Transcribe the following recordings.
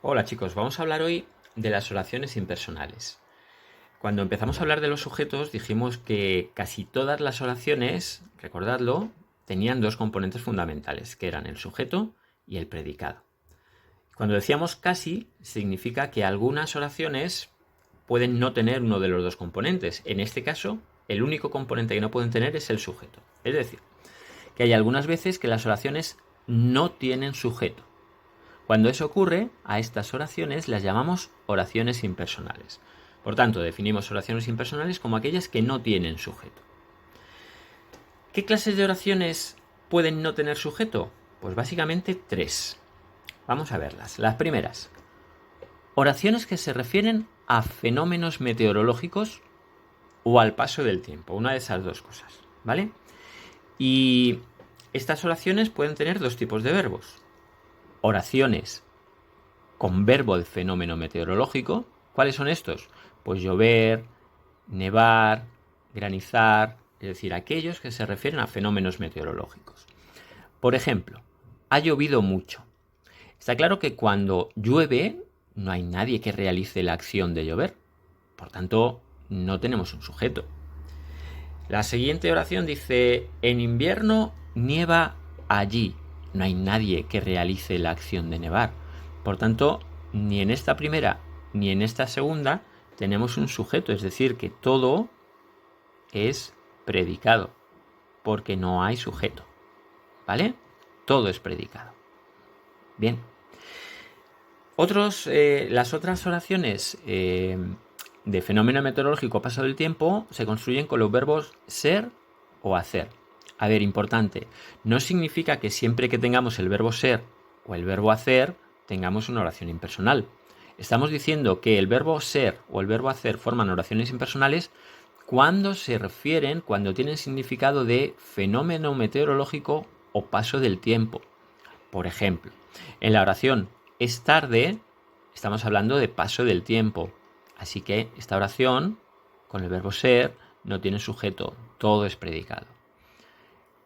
Hola chicos, vamos a hablar hoy de las oraciones impersonales. Cuando empezamos a hablar de los sujetos dijimos que casi todas las oraciones, recordadlo, tenían dos componentes fundamentales, que eran el sujeto y el predicado. Cuando decíamos casi, significa que algunas oraciones pueden no tener uno de los dos componentes. En este caso, el único componente que no pueden tener es el sujeto. Es decir, que hay algunas veces que las oraciones no tienen sujeto. Cuando eso ocurre, a estas oraciones las llamamos oraciones impersonales. Por tanto, definimos oraciones impersonales como aquellas que no tienen sujeto. ¿Qué clases de oraciones pueden no tener sujeto? Pues básicamente tres. Vamos a verlas. Las primeras, oraciones que se refieren a fenómenos meteorológicos o al paso del tiempo. Una de esas dos cosas, ¿vale? Y estas oraciones pueden tener dos tipos de verbos. Oraciones con verbo de fenómeno meteorológico. ¿Cuáles son estos? Pues llover, nevar, granizar, es decir, aquellos que se refieren a fenómenos meteorológicos. Por ejemplo, ha llovido mucho. Está claro que cuando llueve no hay nadie que realice la acción de llover. Por tanto, no tenemos un sujeto. La siguiente oración dice, en invierno nieva allí. No hay nadie que realice la acción de nevar. Por tanto, ni en esta primera ni en esta segunda tenemos un sujeto, es decir, que todo es predicado, porque no hay sujeto, ¿vale? Todo es predicado. Bien. Las otras oraciones de fenómeno meteorológico pasado el tiempo se construyen con los verbos ser o hacer. A ver, importante, no significa que siempre que tengamos el verbo ser o el verbo hacer tengamos una oración impersonal. Estamos diciendo que el verbo ser o el verbo hacer forman oraciones impersonales cuando se refieren, cuando tienen significado de fenómeno meteorológico o paso del tiempo. Por ejemplo, en la oración es tarde, estamos hablando de paso del tiempo. Así que esta oración, con el verbo ser, no tiene sujeto, todo es predicado.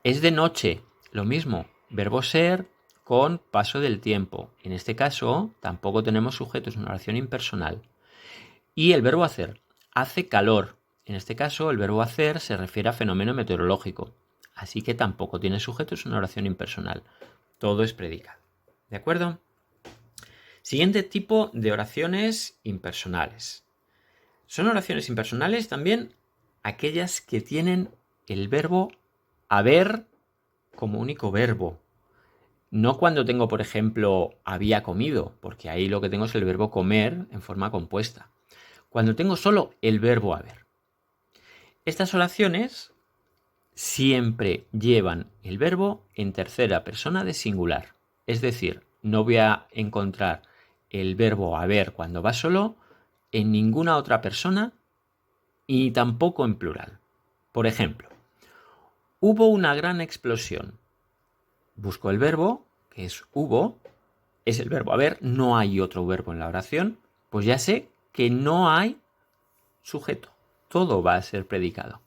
Es de noche, lo mismo, verbo ser con paso del tiempo. En este caso, tampoco tenemos sujeto, es una oración impersonal. Y el verbo hacer, hace calor. En este caso, el verbo hacer se refiere a fenómeno meteorológico. Así que tampoco tiene sujeto, es una oración impersonal. Todo es predicado. ¿De acuerdo? Siguiente tipo de oraciones impersonales. Son oraciones impersonales también aquellas que tienen el verbo haber como único verbo. No cuando tengo, por ejemplo, había comido, porque ahí lo que tengo es el verbo comer en forma compuesta. Cuando tengo solo el verbo haber. Estas oraciones siempre llevan el verbo en tercera persona de singular. Es decir, no voy a encontrar el verbo haber cuando va solo en ninguna otra persona y tampoco en plural. Por ejemplo, hubo una gran explosión. Busco el verbo, que es hubo, es el verbo haber, no hay otro verbo en la oración, pues ya sé que no hay sujeto. Todo va a ser predicado.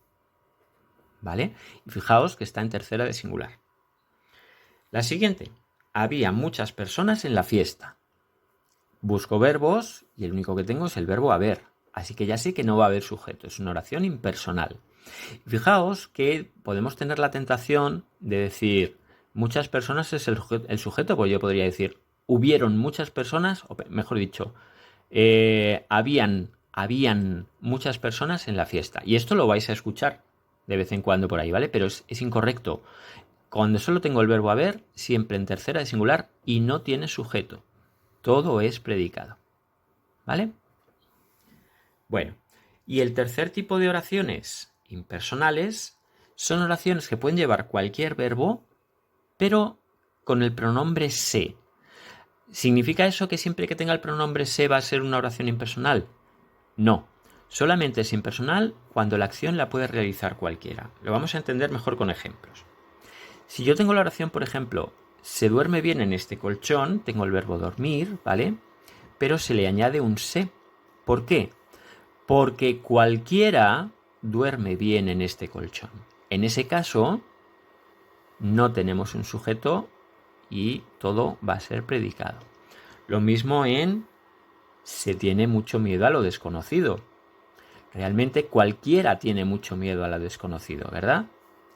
¿Vale? Y fijaos que está en tercera de singular. La siguiente. Había muchas personas en la fiesta. Busco verbos y el único que tengo es el verbo haber. Así que ya sé que no va a haber sujeto. Es una oración impersonal. Fijaos que podemos tener la tentación de decir muchas personas es el sujeto, pues yo podría decir hubieron muchas personas, o mejor dicho, habían muchas personas en la fiesta. Y esto lo vais a escuchar de vez en cuando por ahí, ¿vale? Pero es incorrecto. Cuando solo tengo el verbo haber, siempre en tercera de singular y no tiene sujeto. Todo es predicado. ¿Vale? Bueno, y el tercer tipo de oraciones impersonales son oraciones que pueden llevar cualquier verbo, pero con el pronombre se. ¿Significa eso que siempre que tenga el pronombre se va a ser una oración impersonal? No. Solamente es impersonal cuando la acción la puede realizar cualquiera. Lo vamos a entender mejor con ejemplos. Si yo tengo la oración, por ejemplo, se duerme bien en este colchón, tengo el verbo dormir, ¿vale? Pero se le añade un se. ¿Por qué? Porque cualquiera duerme bien en este colchón. En ese caso, no tenemos un sujeto y todo va a ser predicado. Lo mismo en se tiene mucho miedo a lo desconocido. Realmente cualquiera tiene mucho miedo a lo desconocido, ¿verdad?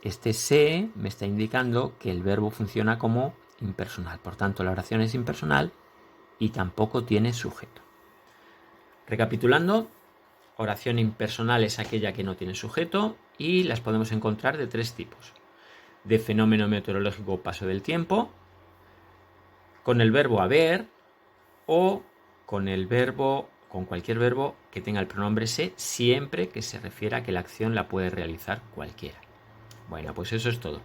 Este se me está indicando que el verbo funciona como impersonal. Por tanto, la oración es impersonal y tampoco tiene sujeto. Recapitulando, oración impersonal es aquella que no tiene sujeto y las podemos encontrar de 3 tipos. De fenómeno meteorológico paso del tiempo, con el verbo haber o con cualquier verbo que tenga el pronombre se, siempre que se refiera a que la acción la puede realizar cualquiera. Bueno, pues eso es todo.